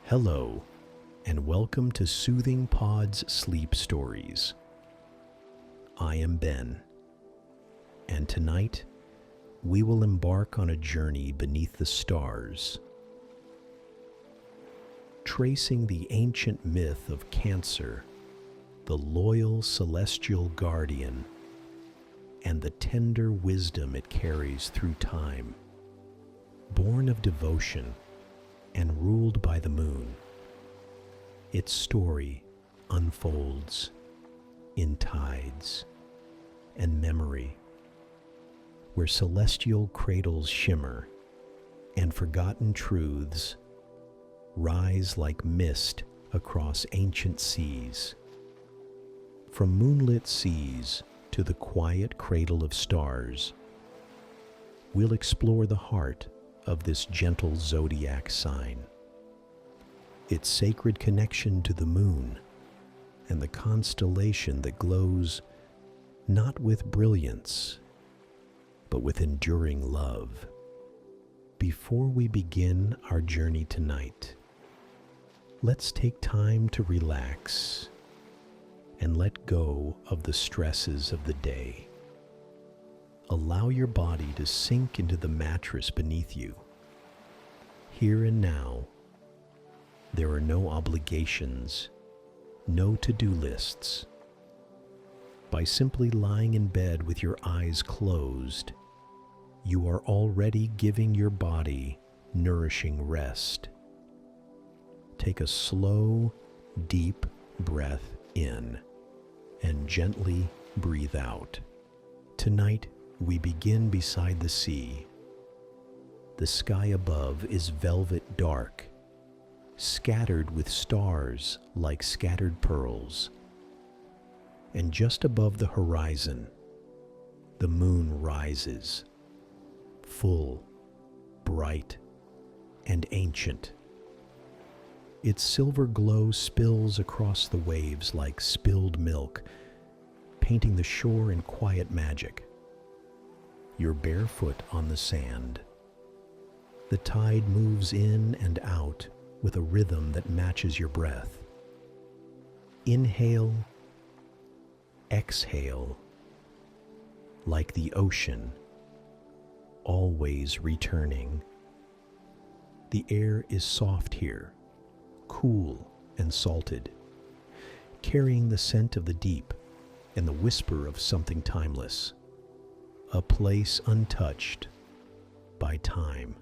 Hello, and welcome to Soothing Pod's Sleep Stories. I am Ben, and tonight we will embark on a journey beneath the stars, tracing the ancient myth of Cancer, the loyal celestial guardian, and the tender wisdom it carries through time. Born of devotion and ruled by the moon, its story unfolds in tides and memory, where celestial cradles shimmer and forgotten truths rise like mist across ancient seas. From moonlit seas to the quiet cradle of stars, we'll explore the heart of this gentle zodiac sign, its sacred connection to the moon and the constellation that glows not with brilliance, but with enduring love. Before we begin our journey tonight, let's take time to relax and let go of the stresses of the day. Allow your body to sink into the mattress beneath you. Here and now, there are no obligations, no to-do lists. By simply lying in bed with your eyes closed, you are already giving your body nourishing rest. Take a slow, deep breath in and gently breathe out. Tonight, we begin beside the sea. The sky above is velvet dark, scattered with stars like scattered pearls. And just above the horizon, the moon rises, full, bright, and ancient. Its silver glow spills across the waves like spilled milk, painting the shore in quiet magic. You're barefoot on the sand. The tide moves in and out with a rhythm that matches your breath. Inhale, exhale, like the ocean, always returning. The air is soft here, cool and salted, carrying the scent of the deep and the whisper of something timeless. A place untouched by time.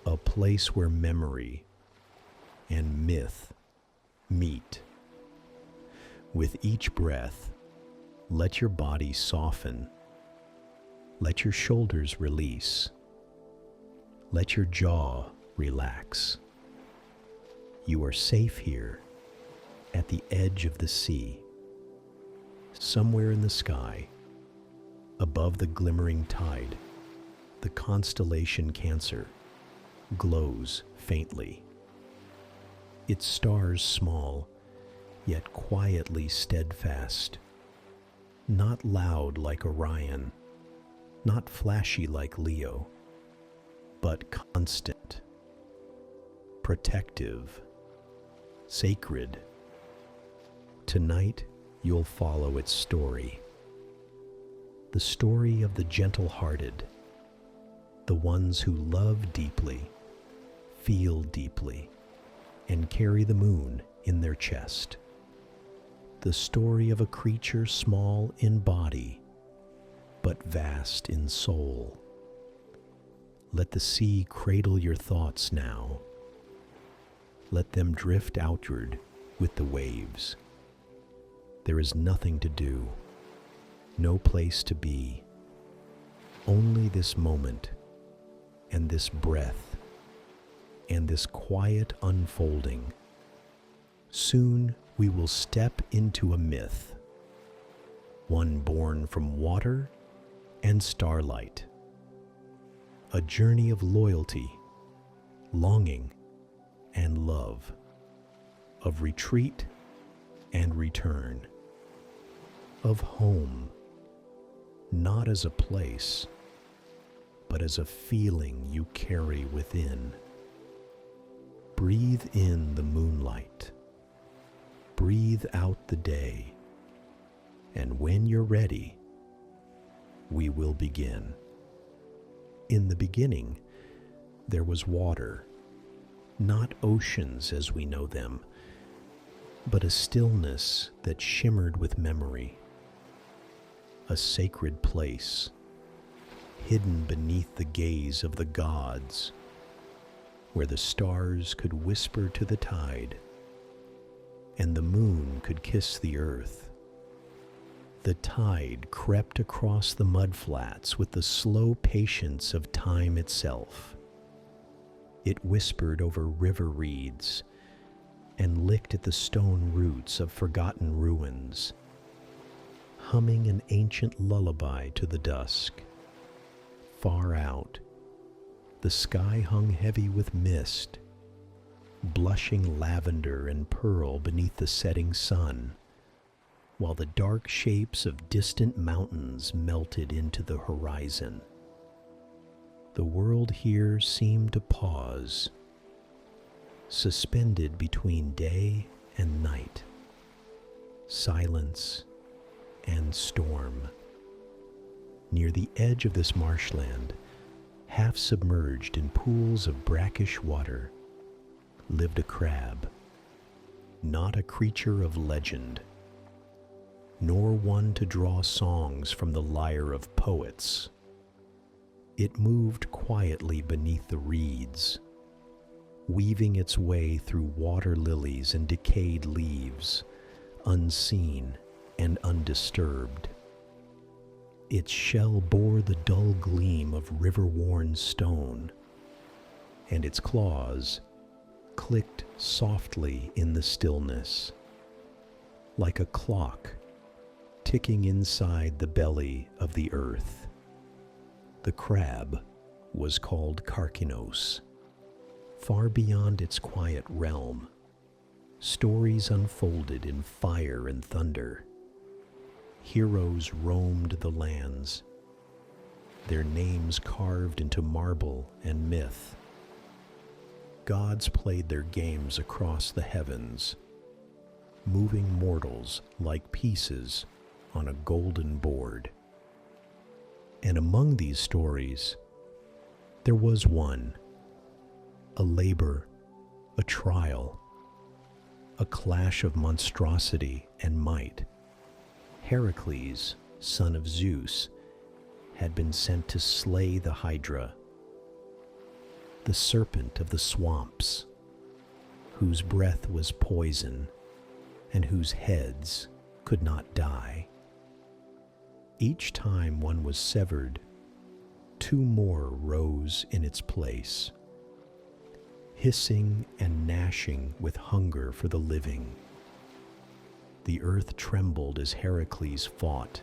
A place where memory and myth meet. With each breath, let your body soften. Let your shoulders release. Let your jaw relax. You are safe here at the edge of the sea. Somewhere in the sky, above the glimmering tide, the constellation Cancer glows faintly. Its stars small, yet quietly steadfast. Not loud like Orion, not flashy like Leo, but constant, protective, sacred. Tonight, you'll follow its story. The story of the gentle-hearted, the ones who love deeply, feel deeply, and carry the moon in their chest. The story of a creature small in body, but vast in soul. Let the sea cradle your thoughts now. Let them drift outward with the waves. There is nothing to do, no place to be, only this moment and this breath and this quiet unfolding. Soon we will step into a myth, one born from water and starlight, a journey of loyalty, longing, and love, of retreat and return, of home, not as a place, but as a feeling you carry within. Breathe Breathe in the moonlight. Breathe out the day. And when you're ready, we will begin. In the beginning, there was water, not oceans as we know them, but a stillness that shimmered with memory, a sacred place, hidden beneath the gaze of the gods, where the stars could whisper to the tide, and the moon could kiss the earth. The tide crept across the mudflats with the slow patience of time itself. It whispered over river reeds and licked at the stone roots of forgotten ruins, humming an ancient lullaby to the dusk. Far out, the sky hung heavy with mist, blushing lavender and pearl beneath the setting sun, while the dark shapes of distant mountains melted into the horizon. The world here seemed to pause, suspended between day and night, silence and storm. Near the edge of this marshland, half submerged in pools of brackish water, lived a crab, not a creature of legend, nor one to draw songs from the lyre of poets. It moved quietly beneath the reeds, weaving its way through water lilies and decayed leaves, unseen and undisturbed. Its shell bore the dull gleam of river-worn stone, and its claws clicked softly in the stillness, like a clock ticking inside the belly of the earth. The crab was called Karkinos. Far beyond its quiet realm, stories unfolded in fire and thunder. Heroes roamed the lands, their names carved into marble and myth. Gods played their games across the heavens, moving mortals like pieces on a golden board. And among these stories, there was one, a labor, a trial, a clash of monstrosity and might. Heracles, son of Zeus, had been sent to slay the Hydra, the serpent of the swamps, whose breath was poison and whose heads could not die. Each time one was severed, two more rose in its place, hissing and gnashing with hunger for the living. The earth trembled as Heracles fought,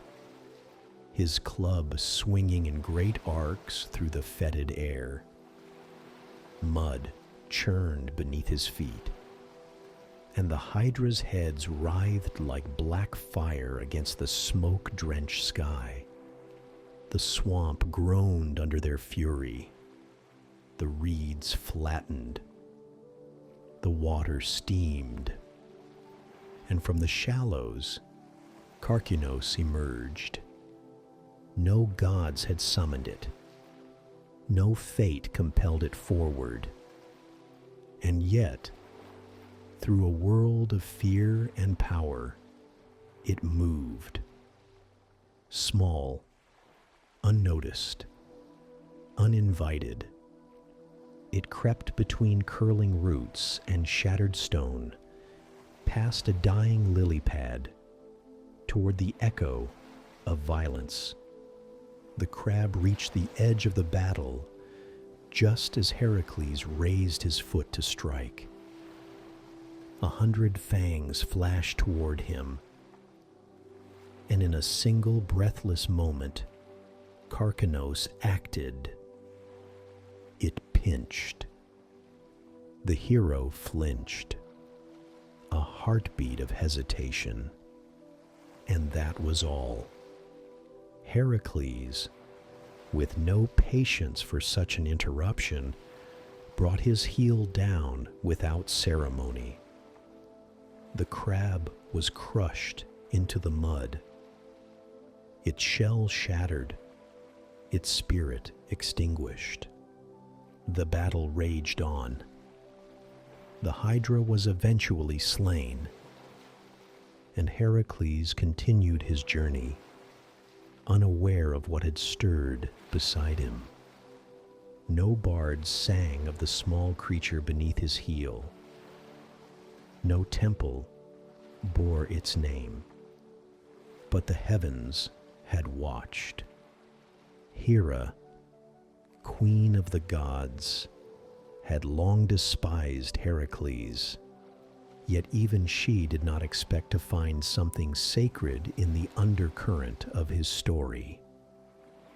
his club swinging in great arcs through the fetid air. Mud churned beneath his feet, and the Hydra's heads writhed like black fire against the smoke-drenched sky. The swamp groaned under their fury. The reeds flattened. The water steamed. And from the shallows, Karkinos emerged. No gods had summoned it. No fate compelled it forward. And yet, through a world of fear and power, it moved. Small, unnoticed, uninvited, it crept between curling roots and shattered stone, past a dying lily pad, toward the echo of violence. The crab reached the edge of the battle just as Heracles raised his foot to strike. 100 fangs flashed toward him, and in a single breathless moment, Karkinos acted. It pinched. The hero flinched. A heartbeat of hesitation, and that was all. Heracles, with no patience for such an interruption, brought his heel down without ceremony. The crab was crushed into the mud, its shell shattered, its spirit extinguished. The battle raged on. The Hydra was eventually slain, and Heracles continued his journey, unaware of what had stirred beside him. No bard sang of the small creature beneath his heel. No temple bore its name, but the heavens had watched. Hera, queen of the gods, had long despised Heracles, yet even she did not expect to find something sacred in the undercurrent of his story.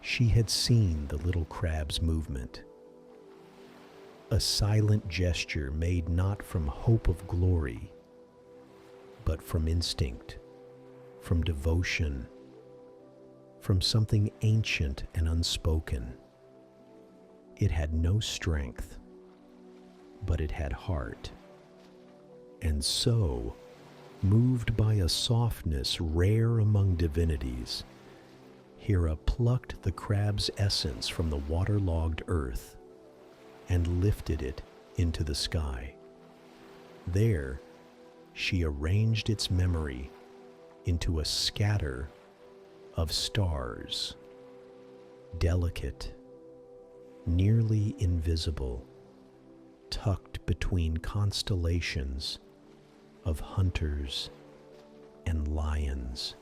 She had seen the little crab's movement, a silent gesture made not from hope of glory, but from instinct, from devotion, from something ancient and unspoken. It had no strength, but it had heart. And so, moved by a softness rare among divinities, Hera plucked the crab's essence from the waterlogged earth and lifted it into the sky. There, she arranged its memory into a scatter of stars, delicate, nearly invisible, tucked between constellations of hunters and lions.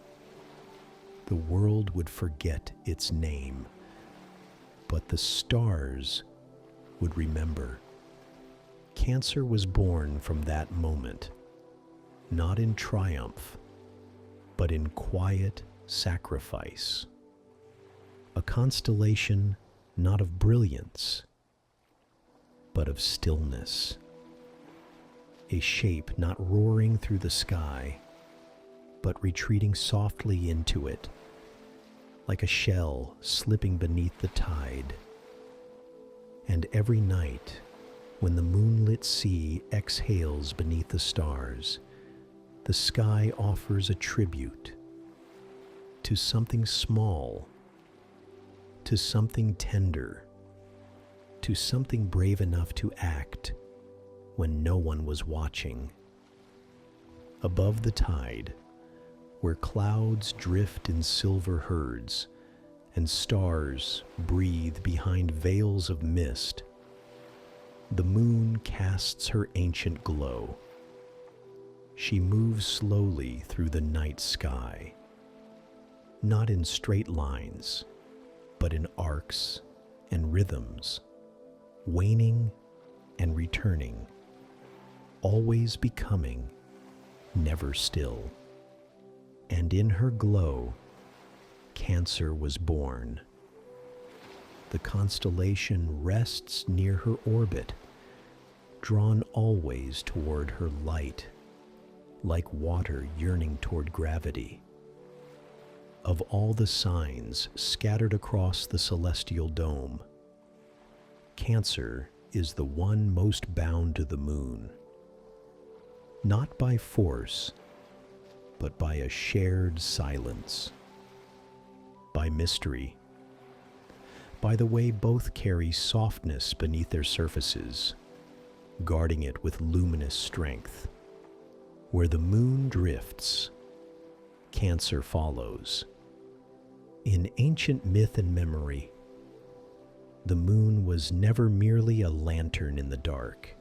The world would forget its name, but the stars would remember. Cancer was born from that moment, not in triumph, but in quiet sacrifice. A constellation not of brilliance, but of stillness. A shape not roaring through the sky, but retreating softly into it, like a shell slipping beneath the tide. And every night, when the moonlit sea exhales beneath the stars, the sky offers a tribute to something small, to something tender, to something brave enough to act when no one was watching. Above the tide, where clouds drift in silver herds and stars breathe behind veils of mist, the moon casts her ancient glow. She moves slowly through the night sky, not in straight lines, but in arcs and rhythms, waning and returning, always becoming, never still. And in her glow, Cancer was born. The constellation rests near her orbit, drawn always toward her light, like water yearning toward gravity. Of all the signs scattered across the celestial dome, Cancer is the one most bound to the moon, not by force, but by a shared silence, by mystery, by the way both carry softness beneath their surfaces, guarding it with luminous strength. Where the moon drifts, Cancer follows. In ancient myth and memory, the moon was never merely a lantern in the dark.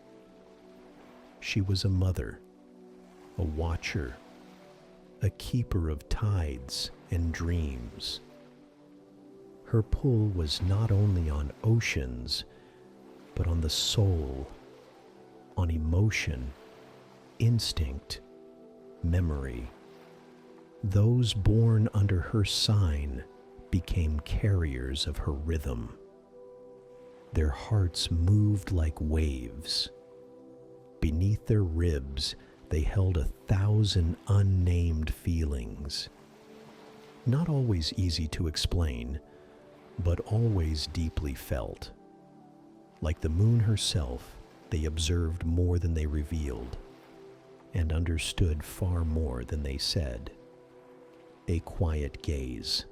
She was a mother, a watcher, a keeper of tides and dreams. Her pull was not only on oceans, but on the soul, on emotion, instinct, memory. Those born under her sign became carriers of her rhythm. Their hearts moved like waves. Beneath their ribs, they held 1,000 unnamed feelings. Not always easy to explain, but always deeply felt. Like the moon herself, they observed more than they revealed, and understood far more than they said. A quiet gaze,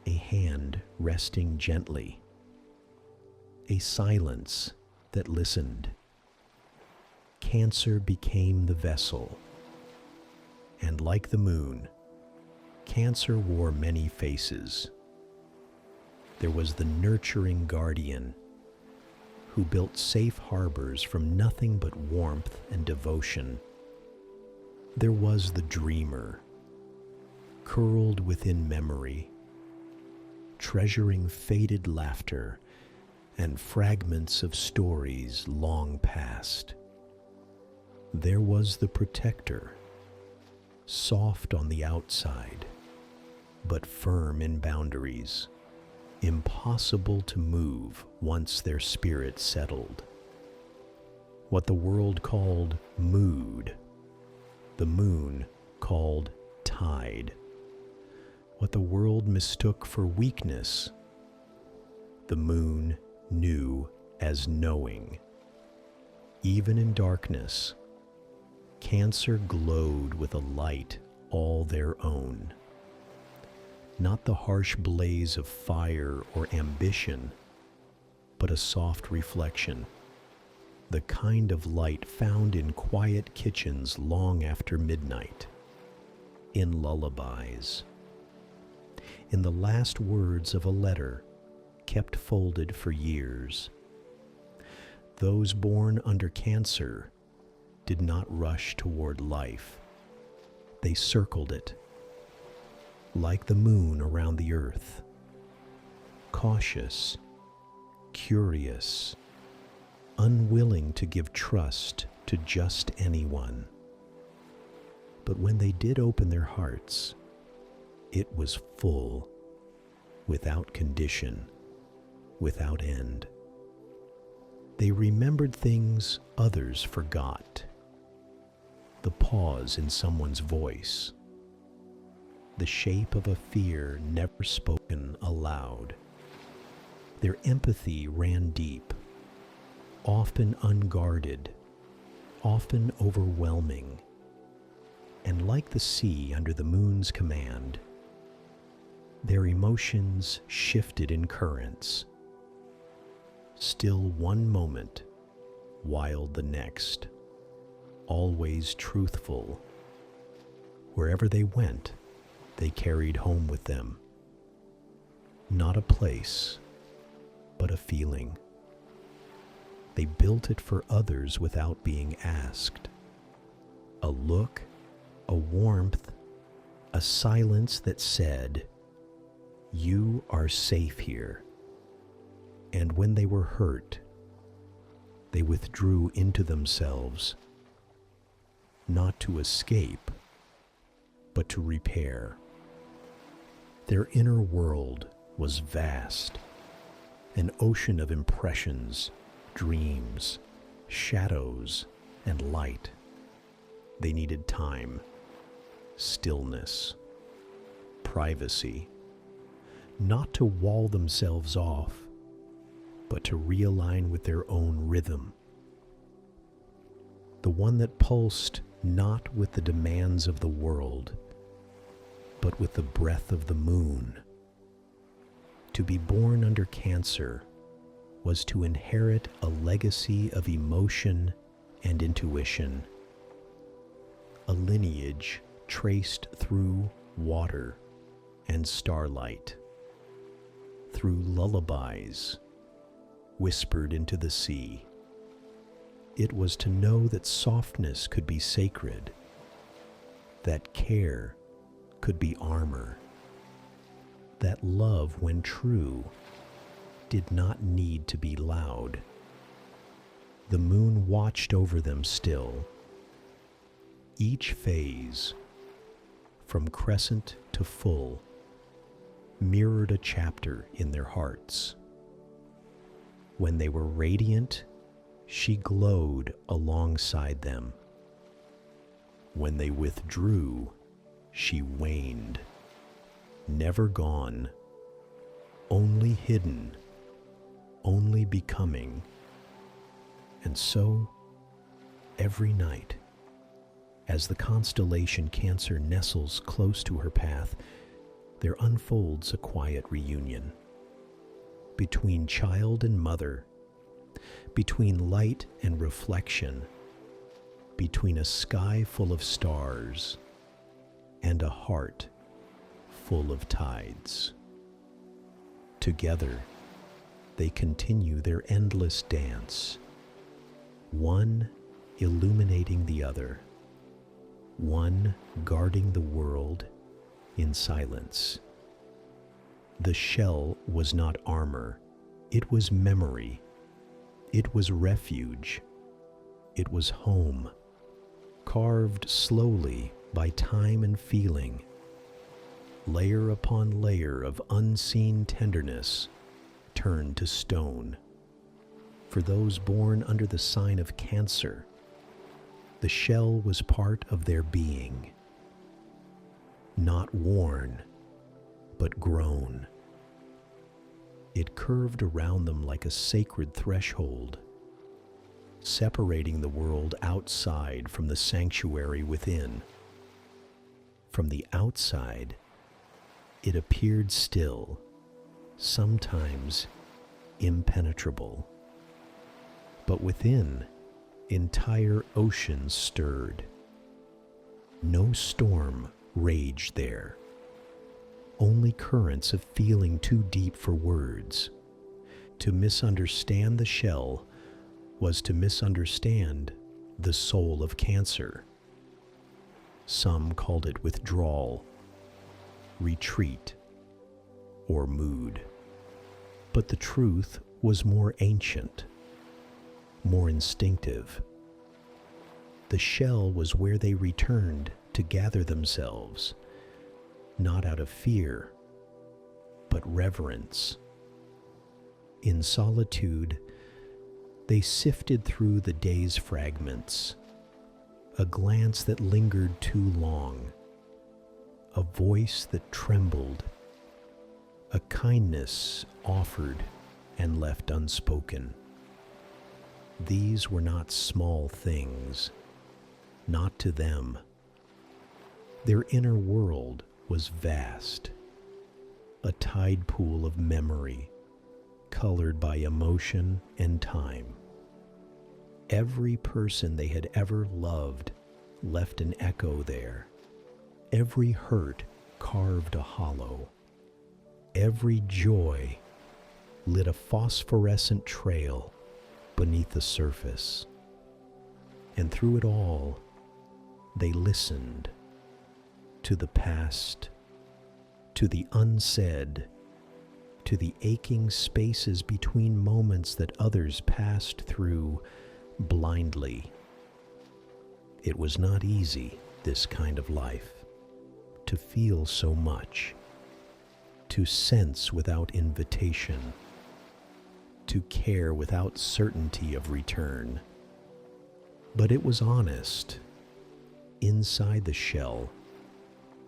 a hand resting gently, a silence that listened. Cancer became the vessel, and like the moon, Cancer wore many faces. There was the nurturing guardian, who built safe harbors from nothing but warmth and devotion. There was the dreamer, curled within memory, treasuring faded laughter and fragments of stories long past. There was the protector, soft on the outside, but firm in boundaries, impossible to move once their spirit settled. What the world called mood, the moon called tide. What the world mistook for weakness, the moon knew as knowing. Even in darkness, Cancer glowed with a light all their own. Not the harsh blaze of fire or ambition, but a soft reflection, the kind of light found in quiet kitchens long after midnight, in lullabies, in the last words of a letter kept folded for years. Those born under Cancer did not rush toward life. They circled it, like the moon around the earth, cautious, curious, unwilling to give trust to just anyone. But when they did open their hearts, it was full, without condition, without end. They remembered things others forgot. The pause in someone's voice, the shape of a fear never spoken aloud. Their empathy ran deep, often unguarded, often overwhelming, and like the sea under the moon's command, their emotions shifted in currents. Still one moment, wild the next, always truthful. Wherever they went, they carried home with them not a place, but a feeling. They built it for others without being asked. A look, a warmth, a silence that said, "You are safe here." And when they were hurt, they withdrew into themselves, not to escape, but to repair. Their inner world was vast, an ocean of impressions, dreams, shadows, and light. They needed time, stillness, privacy, not to wall themselves off, but to realign with their own rhythm. The one that pulsed not with the demands of the world, but with the breath of the moon. To be born under Cancer was to inherit a legacy of emotion and intuition, a lineage traced through water and starlight, through lullabies whispered into the sea. It was to know that softness could be sacred, that care could be armor, that love, when true, did not need to be loud. The moon watched over them still. Each phase, from crescent to full, mirrored a chapter in their hearts. When they were radiant, she glowed alongside them. When they withdrew, she waned, never gone, only hidden, only becoming. And so, every night, as the constellation Cancer nestles close to her path, there unfolds a quiet reunion. Between child and mother, between light and reflection, between a sky full of stars and a heart full of tides. Together, they continue their endless dance, one illuminating the other, one guarding the world in silence. The shell was not armor, it was memory, it was refuge, it was home, carved slowly by time and feeling, layer upon layer of unseen tenderness turned to stone. For those born under the sign of Cancer, the shell was part of their being, not worn, but grown. It curved around them like a sacred threshold, separating the world outside from the sanctuary within. From the outside, it appeared still, sometimes impenetrable. But within, entire oceans stirred. No storm raged there, only currents of feeling too deep for words. To misunderstand the shell was to misunderstand the soul of Cancer. Some called it withdrawal, retreat, or mood. But the truth was more ancient, more instinctive. The shell was where they returned to gather themselves, not out of fear, but reverence. In solitude, they sifted through the day's fragments, a glance that lingered too long, a voice that trembled, a kindness offered and left unspoken. These were not small things, not to them. Their inner world was vast, a tide pool of memory, colored by emotion and time. Every person they had ever loved left an echo there. Every hurt carved a hollow. Every joy lit a phosphorescent trail beneath the surface. And through it all, they listened to the past, to the unsaid, to the aching spaces between moments that others passed through blindly. It was not easy, this kind of life, to feel so much, to sense without invitation, to care without certainty of return. But it was honest. Inside the shell,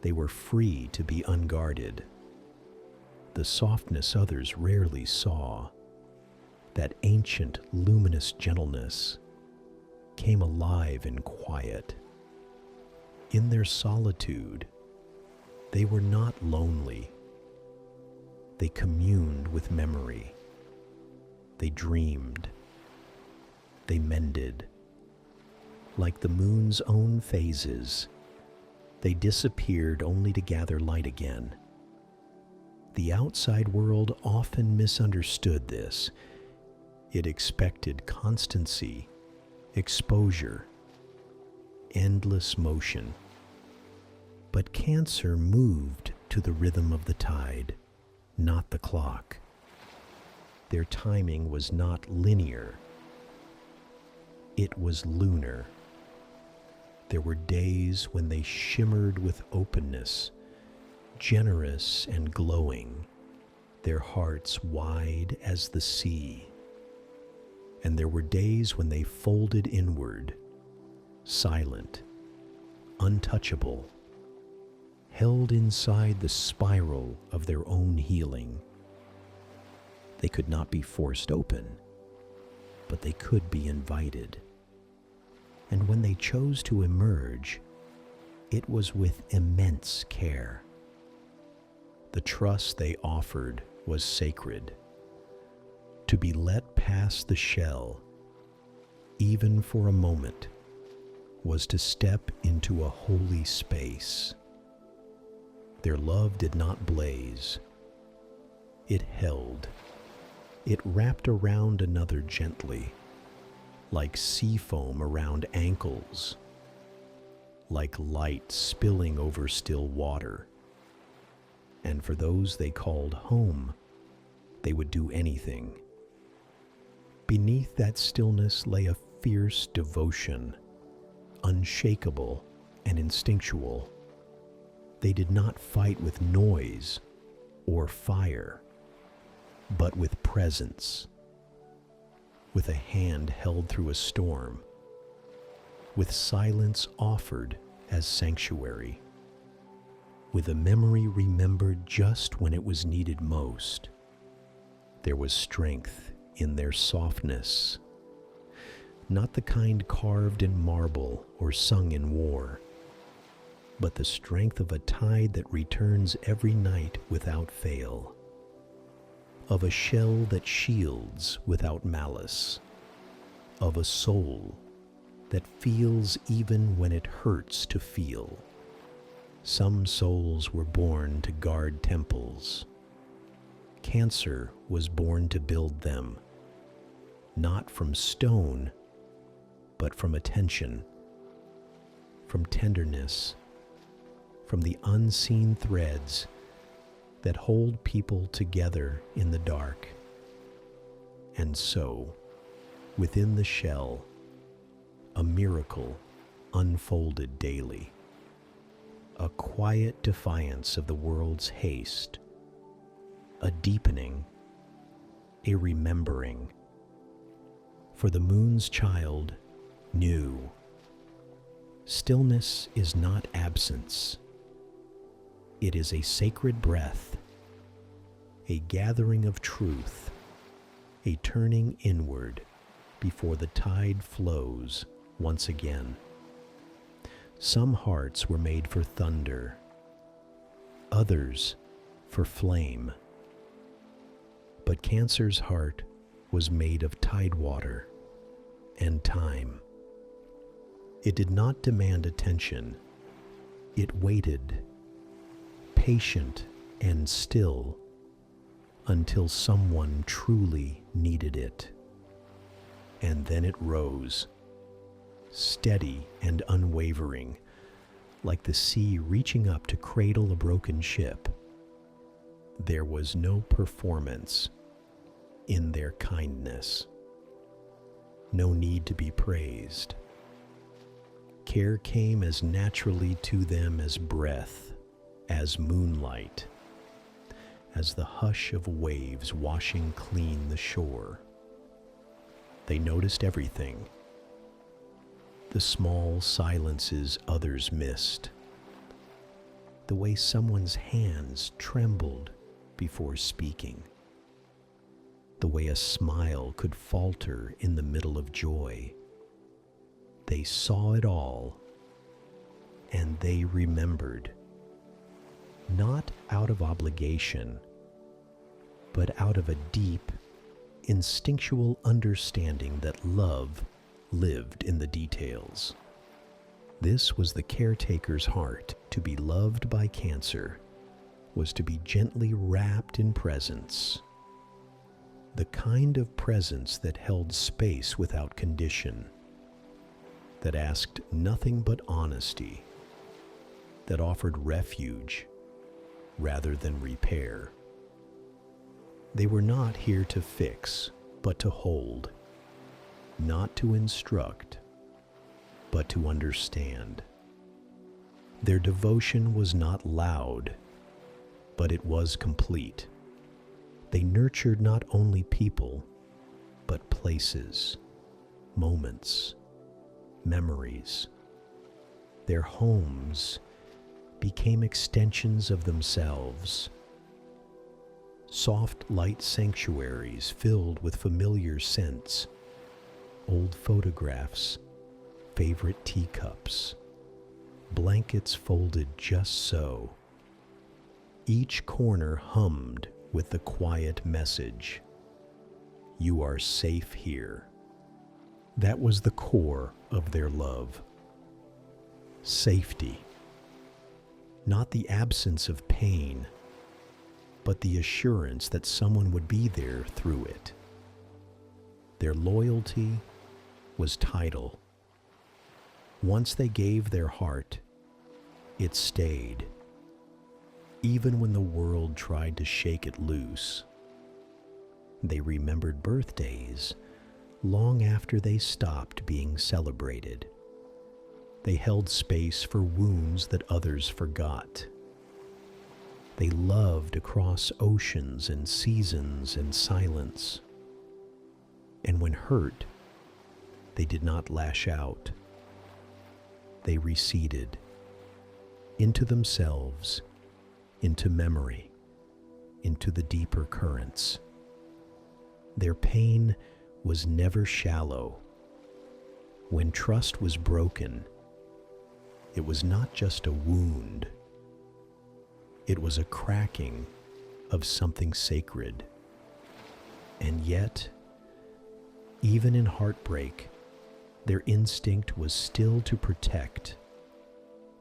they were free to be unguarded. The softness others rarely saw, that ancient luminous gentleness, came alive in quiet. In their solitude, they were not lonely. They communed with memory. They dreamed. They mended. Like the moon's own phases, they disappeared only to gather light again. The outside world often misunderstood this. It expected constancy, exposure, endless motion. But Cancer moved to the rhythm of the tide, not the clock. Their timing was not linear. It was lunar. There were days when they shimmered with openness, generous and glowing, their hearts wide as the sea. And there were days when they folded inward, silent, untouchable, held inside the spiral of their own healing. They could not be forced open, but they could be invited. And when they chose to emerge, it was with immense care. The trust they offered was sacred. To be let past the shell, even for a moment, was to step into a holy space. Their love did not blaze. It held. It wrapped around another gently, like sea foam around ankles, like light spilling over still water. And for those they called home, they would do anything. Beneath that stillness lay a fierce devotion, unshakable and instinctual. They did not fight with noise or fire, but with presence, with a hand held through a storm, with silence offered as sanctuary, with a memory remembered just when it was needed most. There was strength in their softness, not the kind carved in marble or sung in war, but the strength of a tide that returns every night without fail, of a shell that shields without malice, of a soul that feels even when it hurts to feel. Some souls were born to guard temples. Cancer was born to build them, not from stone, but from attention, from tenderness, from the unseen threads that hold people together in the dark. And so, within the shell, a miracle unfolded daily, a quiet defiance of the world's haste, a deepening, a remembering. For the moon's child knew stillness is not absence. It is a sacred breath, a gathering of truth, a turning inward before the tide flows once again. Some hearts were made for thunder, others for flame. But Cancer's heart was made of tidewater and time. It did not demand attention. It waited, patient and still, until someone truly needed it. And then it rose, steady and unwavering, like the sea reaching up to cradle a broken ship. There was no performance in their kindness, no need to be praised. Care came as naturally to them as breath, as moonlight, as the hush of waves washing clean the shore. They noticed everything, the small silences others missed, the way someone's hands trembled before speaking, the way a smile could falter in the middle of joy. They saw it all, and they remembered, not out of obligation, but out of a deep, instinctual understanding that love lived in the details. This was the caretaker's heart. To be loved by Cancer was to be gently wrapped in presence, the kind of presence that held space without condition, that asked nothing but honesty, that offered refuge rather than repair. They were not here to fix, but to hold, not to instruct, but to understand. Their devotion was not loud, but it was complete. They nurtured not only people, but places, moments, memories. Their homes became extensions of themselves, soft light sanctuaries filled with familiar scents, old photographs, favorite teacups, blankets folded just so. Each corner hummed with the quiet message, "You are safe here." That was the core of their love. Safety. Not the absence of pain, but the assurance that someone would be there through it. Their loyalty was tidal. Once they gave their heart, it stayed, even when the world tried to shake it loose. They remembered birthdays long after they stopped being celebrated. They held space for wounds that others forgot. They loved across oceans and seasons and silence. And when hurt, they did not lash out. They receded into themselves, into memory, into the deeper currents. Their pain was never shallow. When trust was broken, it was not just a wound. It was a cracking of something sacred. And yet, even in heartbreak, their instinct was still to protect,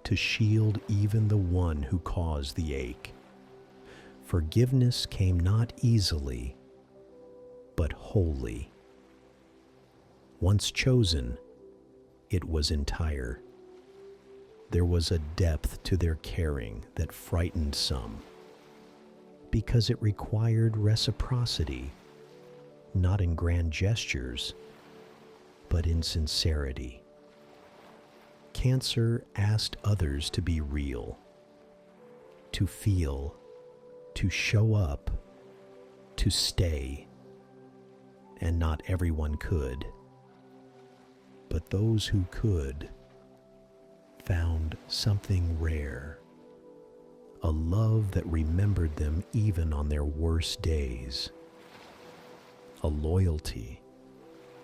to shield even the one who caused the ache. Forgiveness came not easily, but wholly. Once chosen, it was entire. There was a depth to their caring that frightened some, because it required reciprocity, not in grand gestures, but in sincerity. Cancer asked others to be real, to feel, to show up, to stay, and not everyone could. But those who could found something rare, a love that remembered them even on their worst days, a loyalty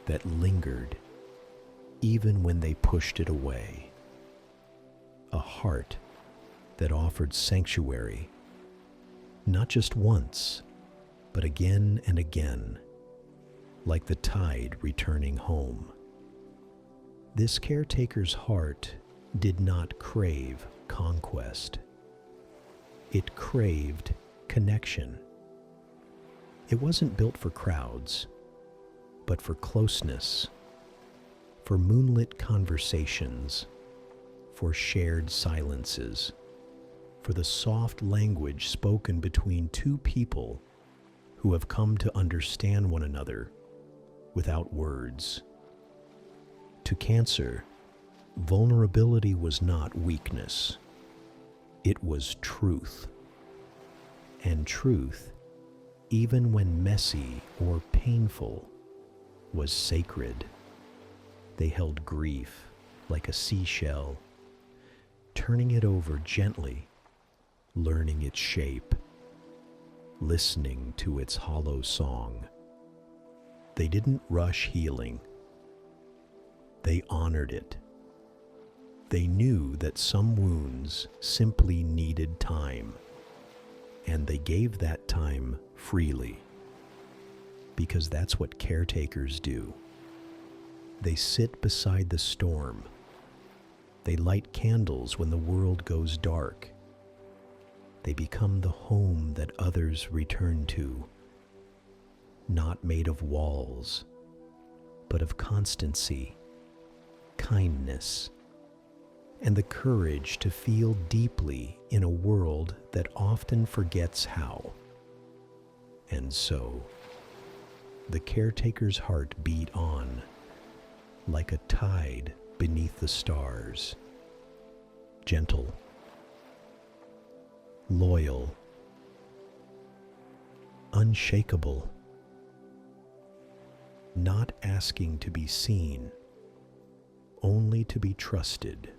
that lingered even when they pushed it away, a heart that offered sanctuary, not just once, but again and again, like the tide returning home. This caretaker's heart did not crave conquest. It craved connection. It wasn't built for crowds, but for closeness, for moonlit conversations, for shared silences, for the soft language spoken between two people who have come to understand one another without words. To Cancer, vulnerability was not weakness. It was truth. And truth, even when messy or painful, was sacred. They held grief like a seashell, turning it over gently, learning its shape, listening to its hollow song. They didn't rush healing. They honored it. They knew that some wounds simply needed time, and they gave that time freely, because that's what caretakers do. They sit beside the storm. They light candles when the world goes dark. They become the home that others return to, not made of walls, but of constancy, kindness, and the courage to feel deeply in a world that often forgets how. And so, the caretaker's heart beat on, like a tide beneath the stars, gentle, loyal, unshakable, not asking to be seen, only to be trusted,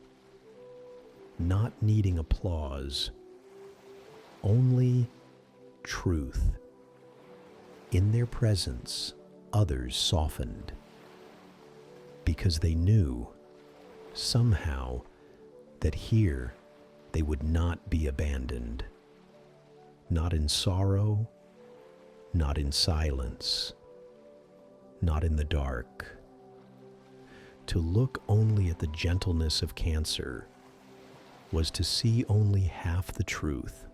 not needing applause, only truth. In their presence, others softened, because they knew, somehow, that here they would not be abandoned. Not in sorrow, not in silence, not in the dark. To look only at the gentleness of Cancer was to see only half the truth.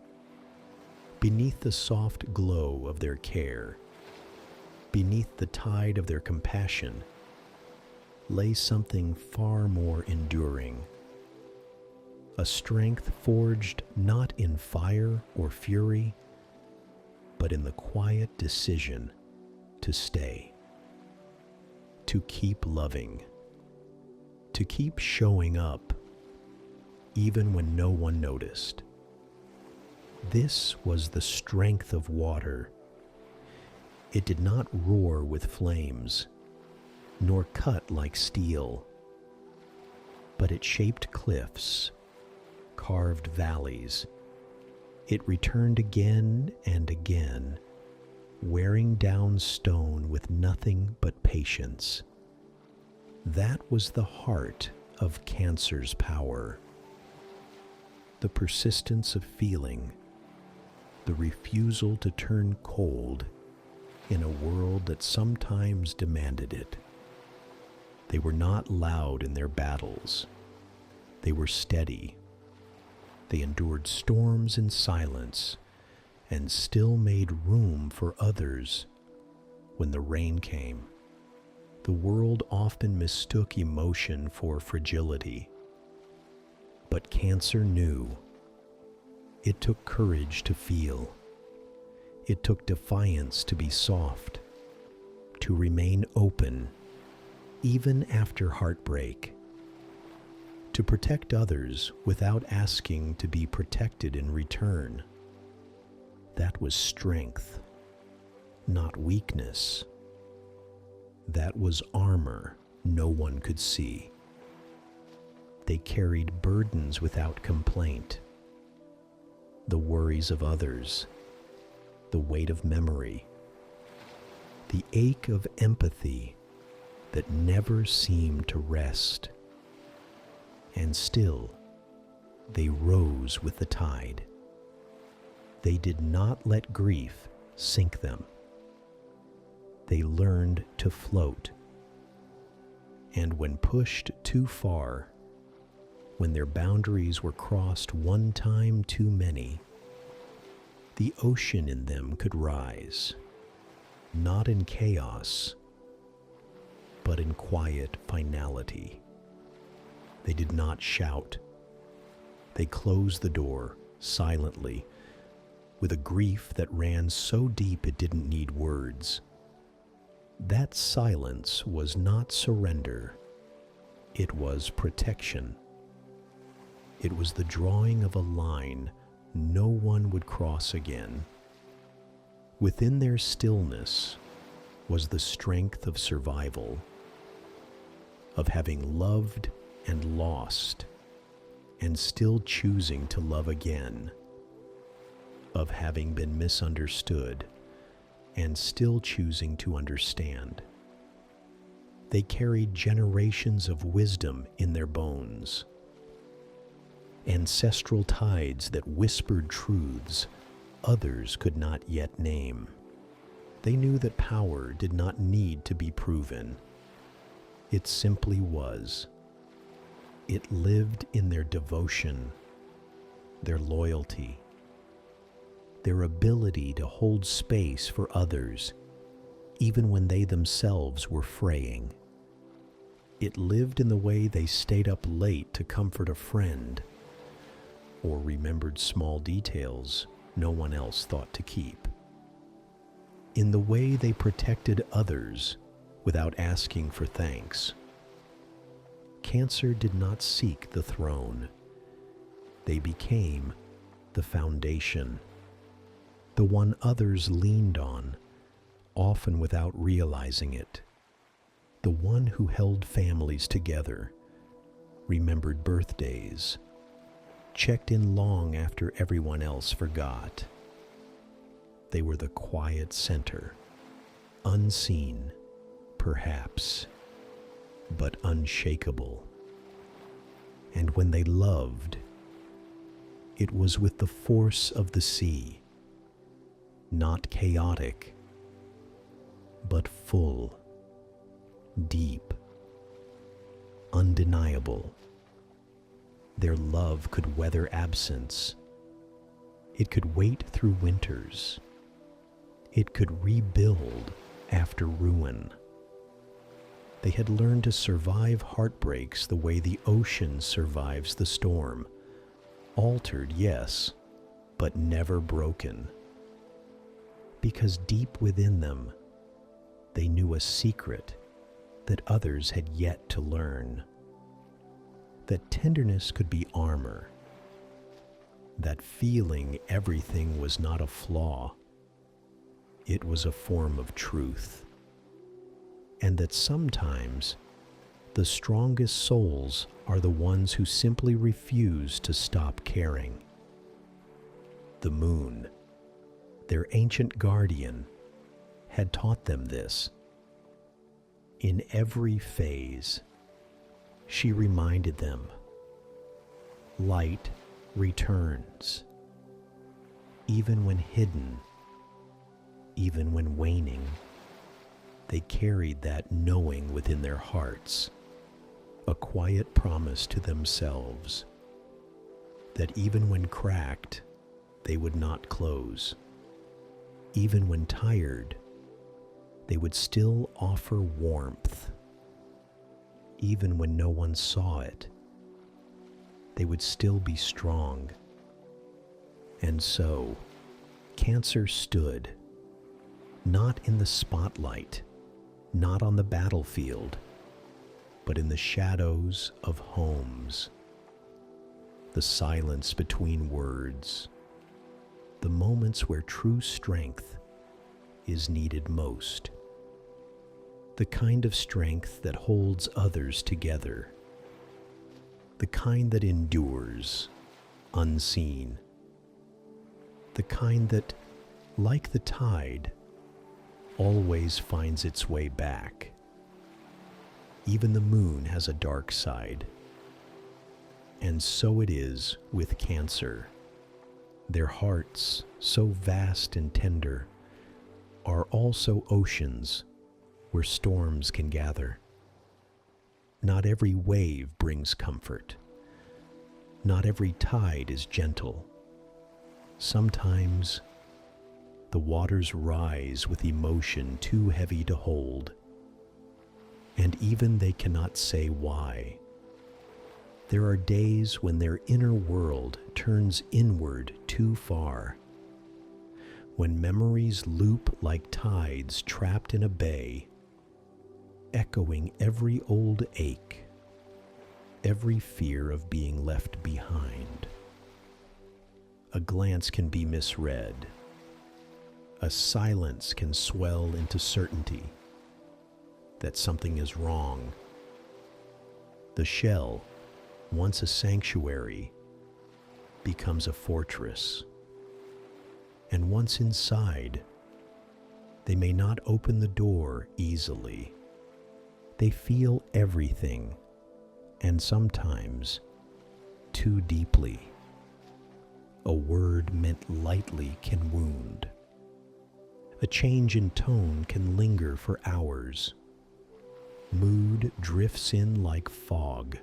Beneath the soft glow of their care, beneath the tide of their compassion, lay something far more enduring. A strength forged not in fire or fury, but in the quiet decision to stay, to keep loving, to keep showing up, even when no one noticed. This was the strength of water. It did not roar with flames, nor cut like steel, but it shaped cliffs, carved valleys. It returned again and again, wearing down stone with nothing but patience. That was the heart of Cancer's power. The persistence of feeling, the refusal to turn cold in a world that sometimes demanded it. They were not loud in their battles. They were steady. They endured storms in silence and still made room for others when the rain came. The world often mistook emotion for fragility, but Cancer knew. It took courage to feel. It took defiance to be soft, to remain open, even after heartbreak, to protect others without asking to be protected in return. That was strength, not weakness. That was armor no one could see. They carried burdens without complaint. The worries of others, the weight of memory, the ache of empathy that never seemed to rest. And still, they rose with the tide. They did not let grief sink them. They learned to float. And when pushed too far, when their boundaries were crossed one time too many, the ocean in them could rise, not in chaos, but in quiet finality. They did not shout. They closed the door silently, with a grief that ran so deep it didn't need words. That silence was not surrender. It was protection. It was the drawing of a line no one would cross again. Within their stillness was the strength of survival, of having loved and lost, and still choosing to love again, of having been misunderstood, and still choosing to understand. They carried generations of wisdom in their bones, ancestral tides that whispered truths others could not yet name. They knew that power did not need to be proven. It simply was. It lived in their devotion, their loyalty, their ability to hold space for others, even when they themselves were fraying. It lived in the way they stayed up late to comfort a friend, or remembered small details no one else thought to keep. In the way they protected others without asking for thanks. Cancer did not seek the throne. They became the foundation, the one others leaned on, often without realizing it, the one who held families together, remembered birthdays, checked in long after everyone else forgot. They were the quiet center, Unseen, perhaps, but unshakable. And when they loved, it was with the force of the sea, not chaotic, but full, deep, undeniable. Their love could weather absence. It could wait through winters. It could rebuild after ruin. They had learned to survive heartbreaks the way the ocean survives the storm. Altered, yes, but never broken. Because deep within them, they knew a secret that others had yet to learn. That tenderness could be armor. That feeling everything was not a flaw. It was a form of truth. And that sometimes the strongest souls are the ones who simply refuse to stop caring. The moon, their ancient guardian, had taught them this. In every phase, she reminded them, light returns, even when hidden, even when waning. They carried that knowing within their hearts, a quiet promise to themselves that even when cracked, they would not close. Even when tired, they would still offer warmth. Even when no one saw it, they would still be strong. And so, Cancer stood, not in the spotlight, not on the battlefield, but in the shadows of homes, the silence between words, the moments where true strength is needed most, the kind of strength that holds others together, the kind that endures, unseen, the kind that, like the tide, always finds its way back. Even the moon has a dark side. And so it is with Cancer. Their hearts, so vast and tender, are also oceans where storms can gather. Not every wave brings comfort. Not every tide is gentle. Sometimes the waters rise with emotion too heavy to hold, and even they cannot say why. There are days when their inner world turns inward too far, when memories loop like tides trapped in a bay, echoing every old ache, every fear of being left behind. A glance can be misread. A silence can swell into certainty that something is wrong. The shell, once a sanctuary, becomes a fortress. And once inside, they may not open the door easily. They feel everything, and sometimes too deeply. A word meant lightly can wound. A change in tone can linger for hours. Mood drifts in like fog,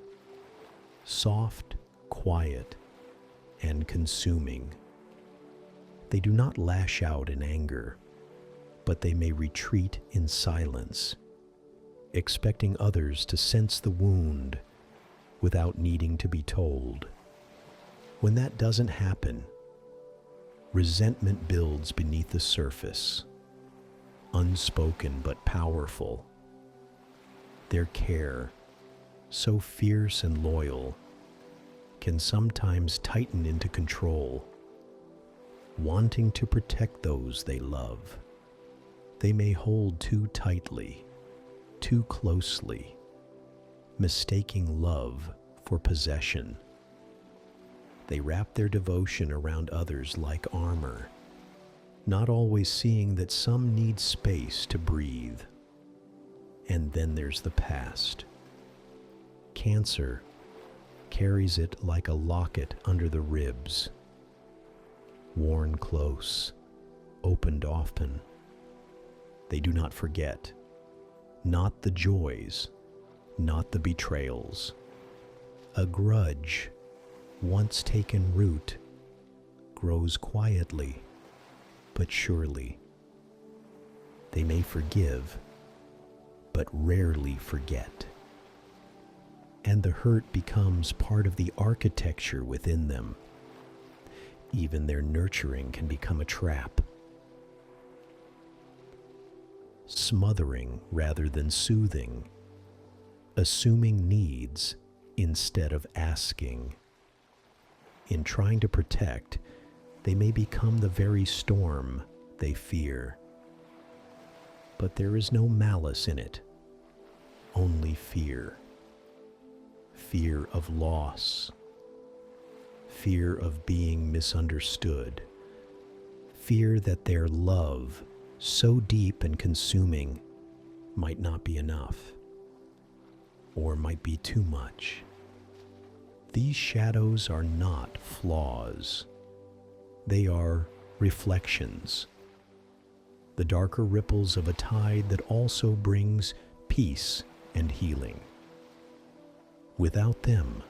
soft, quiet, and consuming. They do not lash out in anger, but they may retreat in silence, expecting others to sense the wound without needing to be told. When that doesn't happen, resentment builds beneath the surface, unspoken but powerful. Their care, so fierce and loyal, can sometimes tighten into control, wanting to protect those they love. They may hold too tightly, too closely, mistaking love for possession. They wrap their devotion around others like armor, not always seeing that some need space to breathe. And then there's the past. Cancer carries it like a locket under the ribs, worn close, opened often. They do not forget, not the joys, not the betrayals. A grudge, once taken root, grows quietly but surely. They may forgive, but rarely forget. And the hurt becomes part of the architecture within them. Even their nurturing can become a trap. Smothering rather than soothing, assuming needs instead of asking. In trying to protect, they may become the very storm they fear. But there is no malice in it, only fear. Fear of loss, fear of being misunderstood, fear that their love, so deep and consuming, might not be enough, or might be too much. These shadows are not flaws. They are reflections, the darker ripples of a tide that also brings peace and healing. Without them,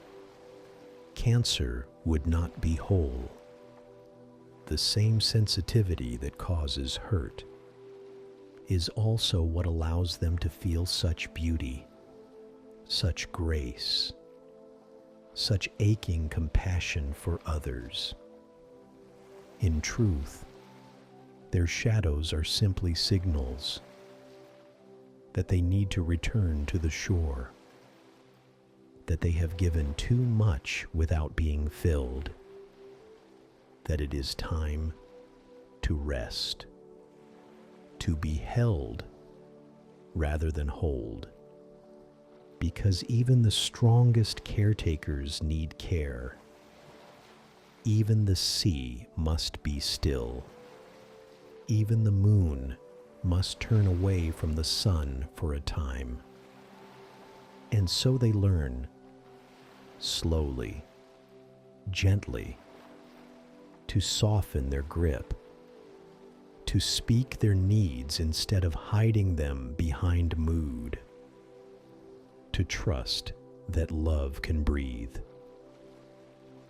Cancer would not be whole. The same sensitivity that causes hurt is also what allows them to feel such beauty, such grace, such aching compassion for others. In truth, their shadows are simply signals that they need to return to the shore, that they have given too much without being filled, that it is time to rest, to be held rather than hold, because even the strongest caretakers need care. Even the sea must be still. Even the moon must turn away from the sun for a time. And so they learn, slowly, gently, to soften their grip, to speak their needs instead of hiding them behind mood, to trust that love can breathe,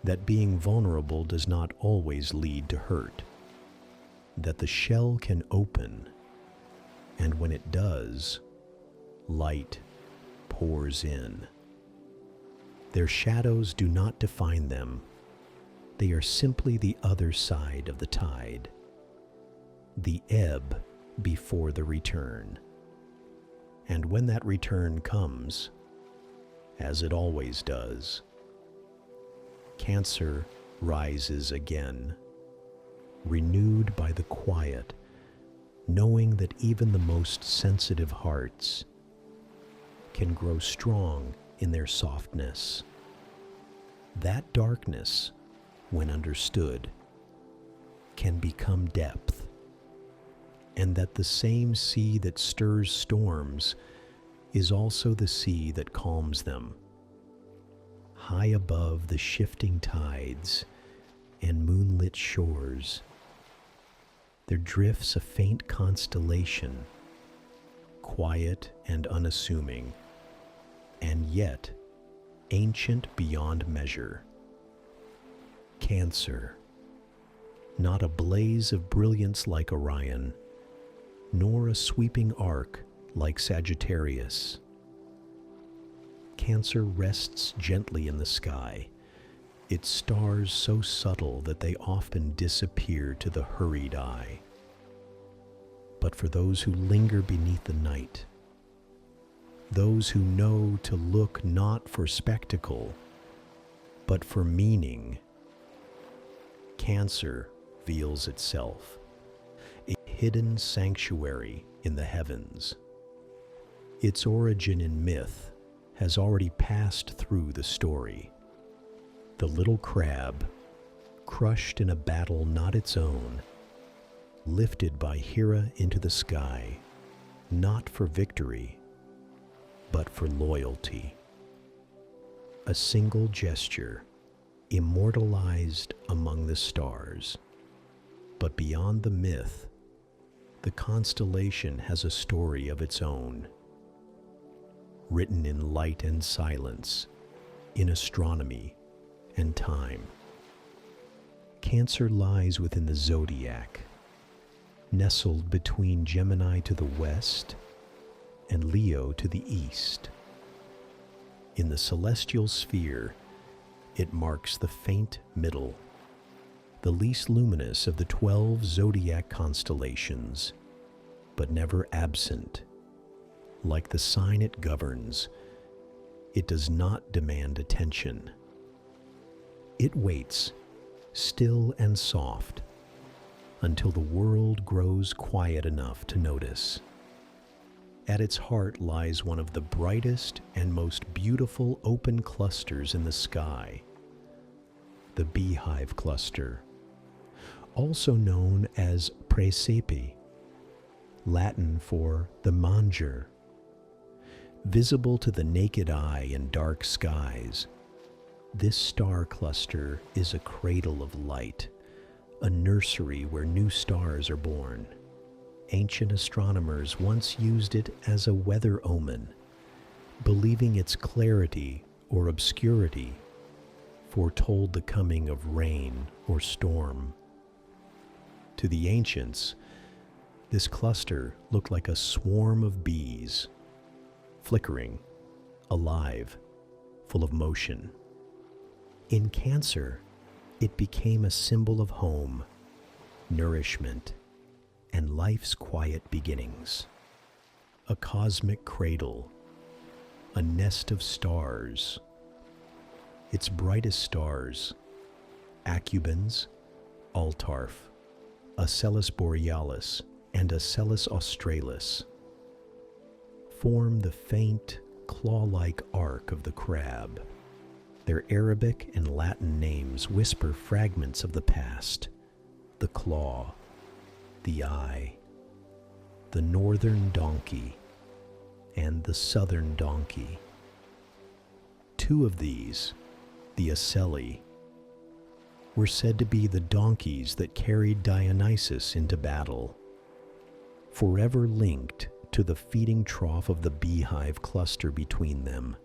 that being vulnerable does not always lead to hurt, that the shell can open, and when it does, light pours in. Their shadows do not define them. They are simply the other side of the tide, the ebb before the return. And when that return comes, as it always does, Cancer rises again, renewed by the quiet, knowing that even the most sensitive hearts can grow strong in their softness. That darkness, when understood, can become depth, and that the same sea that stirs storms is also the sea that calms them. High above the shifting tides and moonlit shores, there drifts a faint constellation, quiet and unassuming, and yet ancient beyond measure. Cancer, not a blaze of brilliance like Orion, nor a sweeping arc like Sagittarius. Cancer rests gently in the sky, its stars so subtle that they often disappear to the hurried eye. But for those who linger beneath the night, those who know to look not for spectacle, but for meaning, Cancer veils itself, a hidden sanctuary in the heavens. Its origin in myth has already passed through the story. The little crab, crushed in a battle not its own, lifted by Hera into the sky, not for victory, but for loyalty. A single gesture, immortalized among the stars. But beyond the myth, the constellation has a story of its own, written in light and silence, in astronomy and time. Cancer lies within the zodiac, nestled between Gemini to the west and Leo to the east. In the celestial sphere, it marks the faint middle, the least luminous of the 12 zodiac constellations, but never absent. Like the sign it governs, it does not demand attention. It waits, still and soft, until the world grows quiet enough to notice. At its heart lies one of the brightest and most beautiful open clusters in the sky, the beehive cluster, also known as praesepe, Latin for the manger. Visible to the naked eye in dark skies, this star cluster is a cradle of light, a nursery where new stars are born. Ancient astronomers once used it as a weather omen, believing its clarity or obscurity foretold the coming of rain or storm. To the ancients, this cluster looked like a swarm of bees, flickering, alive, full of motion. In Cancer, it became a symbol of home, nourishment, and life's quiet beginnings. A cosmic cradle, a nest of stars. Its brightest stars, Acubens, Altarf, Acellus borealis, and Acellus australis, form the faint, claw-like arc of the crab. Their Arabic and Latin names whisper fragments of the past: the claw, the eye, the northern donkey, and the southern donkey. Two of these, the ocelli, were said to be the donkeys that carried Dionysus into battle, forever linked to the feeding trough of the beehive cluster between them.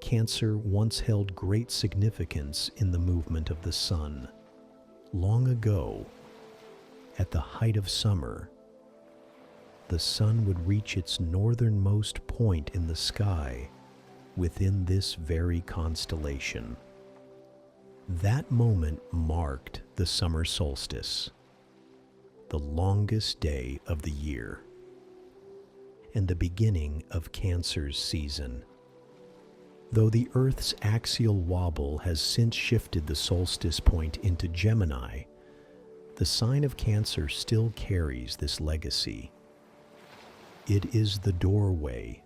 Cancer once held great significance in the movement of the sun. Long ago, at the height of summer, the sun would reach its northernmost point in the sky within this very constellation. That moment marked the summer solstice, the longest day of the year, and the beginning of Cancer's season. Though the Earth's axial wobble has since shifted the solstice point into Gemini, the sign of Cancer still carries this legacy. It is the doorway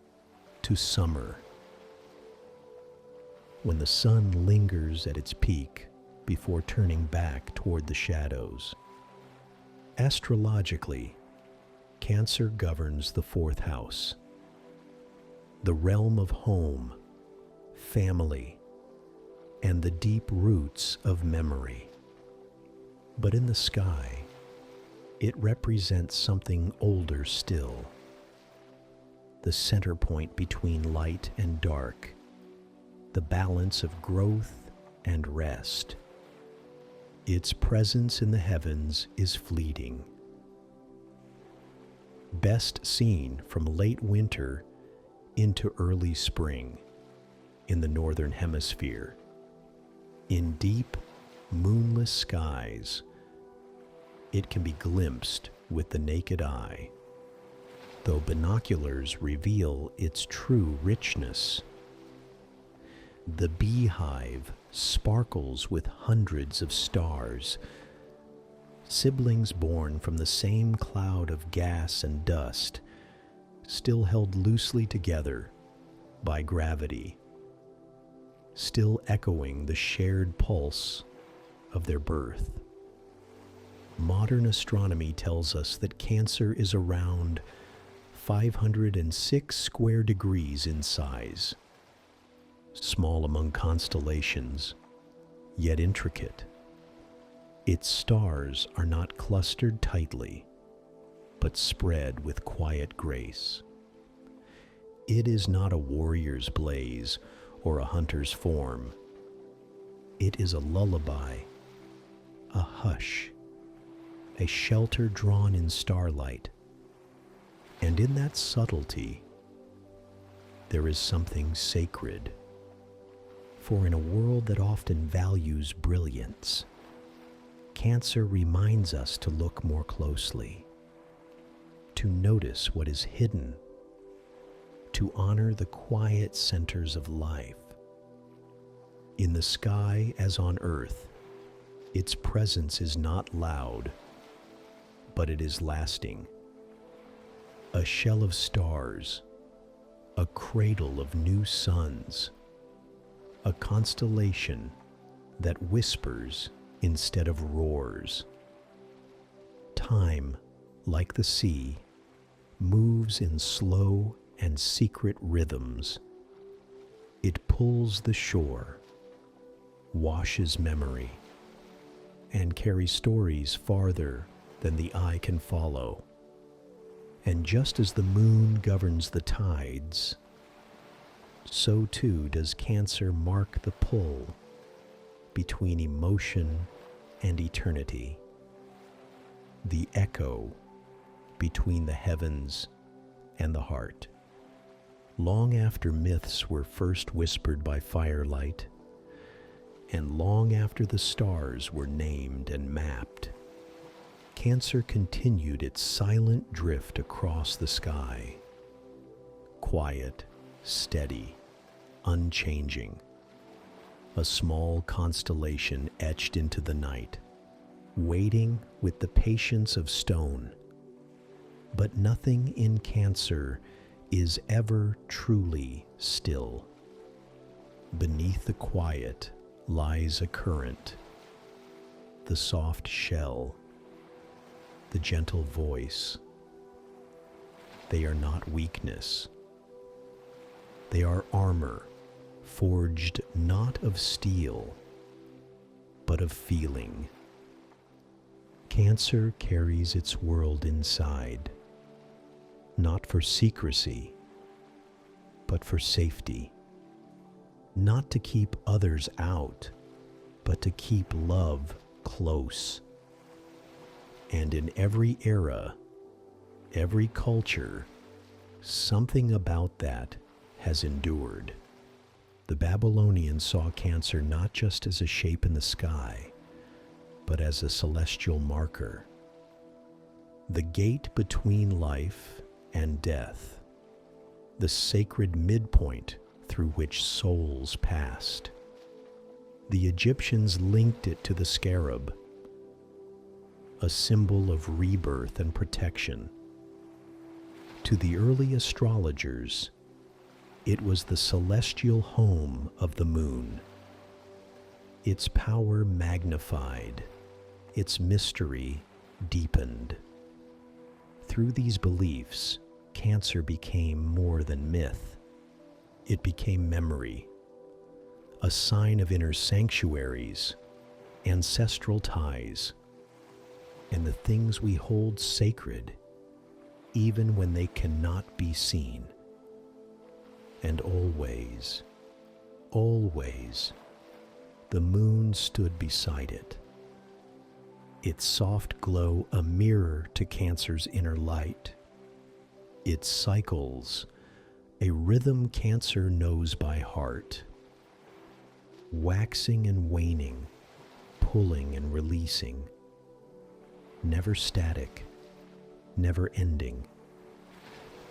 to summer, when the sun lingers at its peak before turning back toward the shadows. Astrologically, Cancer governs the fourth house, the realm of home, family, and the deep roots of memory. But in the sky, it represents something older still, the center point between light and dark, the balance of growth and rest. Its presence in the heavens is fleeting, best seen from late winter into early spring in the northern hemisphere. In deep, moonless skies, it can be glimpsed with the naked eye, though binoculars reveal its true richness. The beehive sparkles with hundreds of stars, siblings born from the same cloud of gas and dust, still held loosely together by gravity, still echoing the shared pulse of their birth. Modern astronomy tells us that Cancer is around 506 square degrees in size, small among constellations, yet intricate. Its stars are not clustered tightly, but spread with quiet grace. It is not a warrior's blaze or a hunter's form. It is a lullaby, a hush, a shelter drawn in starlight. And in that subtlety, there is something sacred. For in a world that often values brilliance, Cancer reminds us to look more closely, to notice what is hidden, to honor the quiet centers of life. In the sky as on earth, its presence is not loud, but it is lasting. A shell of stars, a cradle of new suns, a constellation that whispers instead of roars. Time, like the sea, moves in slow and secret rhythms. It pulls the shore, washes memory, and carries stories farther than the eye can follow. And just as the moon governs the tides, so too does Cancer mark the pull between emotion and eternity, the echo between the heavens and the heart. Long after myths were first whispered by firelight, and long after the stars were named and mapped, Cancer continued its silent drift across the sky, quiet, steady, unchanging, a small constellation etched into the night, waiting with the patience of stone. But nothing in Cancer is ever truly still. Beneath the quiet lies a current, the soft shell, the gentle voice. They are not weakness. They are armor, forged not of steel, but of feeling. Cancer carries its world inside, not for secrecy, but for safety. Not to keep others out, but to keep love close. And in every era, every culture, something about that has endured. The Babylonians saw Cancer not just as a shape in the sky, but as a celestial marker. The gate between life and death, the sacred midpoint through which souls passed. The Egyptians linked it to the scarab, a symbol of rebirth and protection. To the early astrologers, it was the celestial home of the moon, its power magnified, its mystery deepened. Through these beliefs, Cancer became more than myth. It became memory, a sign of inner sanctuaries, ancestral ties, and the things we hold sacred, even when they cannot be seen. And always, always, the moon stood beside it, its soft glow a mirror to Cancer's inner light, its cycles a rhythm Cancer knows by heart, waxing and waning, pulling and releasing, never static, never ending.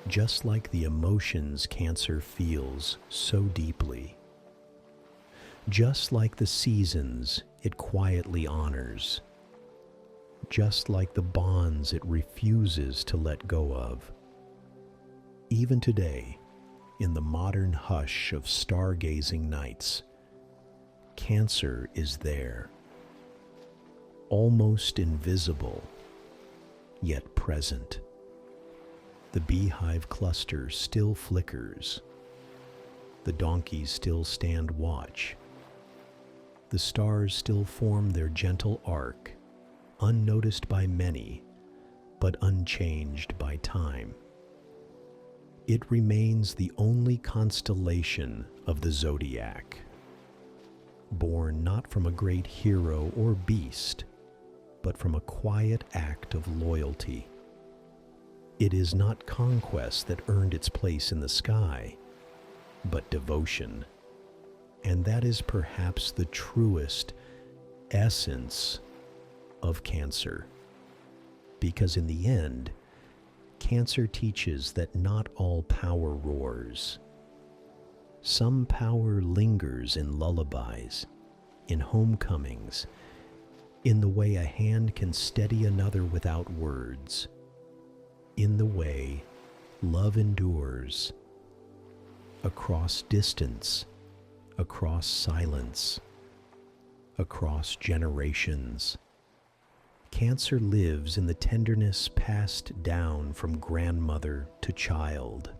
Just like the emotions Cancer feels so deeply. Just like the seasons it quietly honors. Just like the bonds it refuses to let go of. Even today, in the modern hush of stargazing nights, Cancer is there. almost invisible, yet present. The beehive cluster still flickers. The donkeys still stand watch. The stars still form their gentle arc, unnoticed by many, but unchanged by time. It remains the only constellation of the zodiac, born not from a great hero or beast, but from a quiet act of loyalty. It is not conquest that earned its place in the sky, but devotion. And that is perhaps the truest essence of Cancer. Because in the end, Cancer teaches that not all power roars. Some power lingers in lullabies, in homecomings, in the way a hand can steady another without words, in the way love endures, across distance, across silence, across generations. Cancer lives in the tenderness passed down from grandmother to child,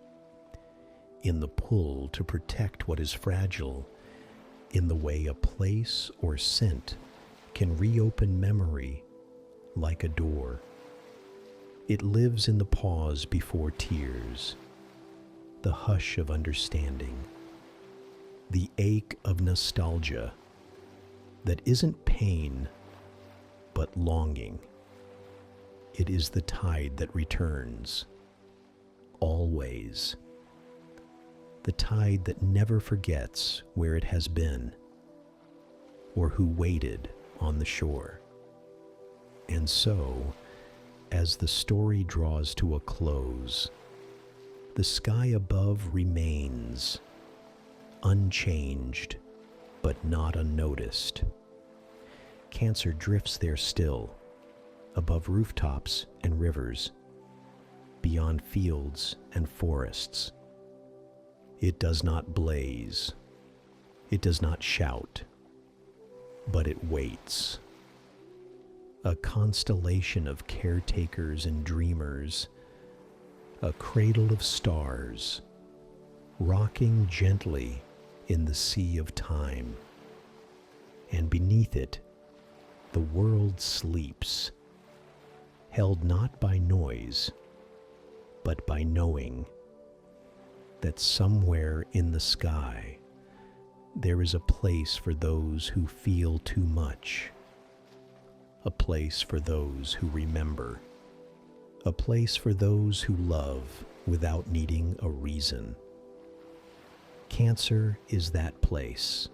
in the pull to protect what is fragile, in the way a place or scent can reopen memory like a door. It lives in the pause before tears, the hush of understanding, the ache of nostalgia that isn't pain, but longing. It is the tide that returns, always. The tide that never forgets where it has been, or who waited on the shore. And so, as the story draws to a close, the sky above remains, unchanged, but not unnoticed. Cancer drifts there still, above rooftops and rivers, beyond fields and forests. It does not blaze, it does not shout, but it waits. A constellation of caretakers and dreamers, a cradle of stars, rocking gently in the sea of time. And beneath it, the world sleeps, held not by noise, but by knowing that somewhere in the sky there is a place for those who feel too much, a place for those who remember, a place for those who love without needing a reason. Cancer is that place,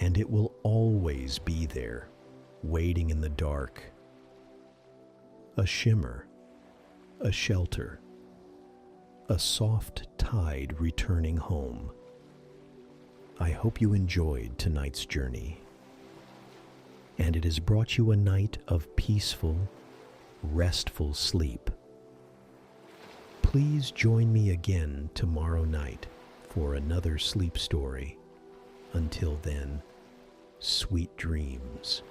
and it will always be there, waiting in the dark. A shimmer, a shelter, a soft tide returning home. I hope you enjoyed tonight's journey, and it has brought you a night of peaceful, restful sleep. Please join me again tomorrow night for another sleep story. Until then, sweet dreams.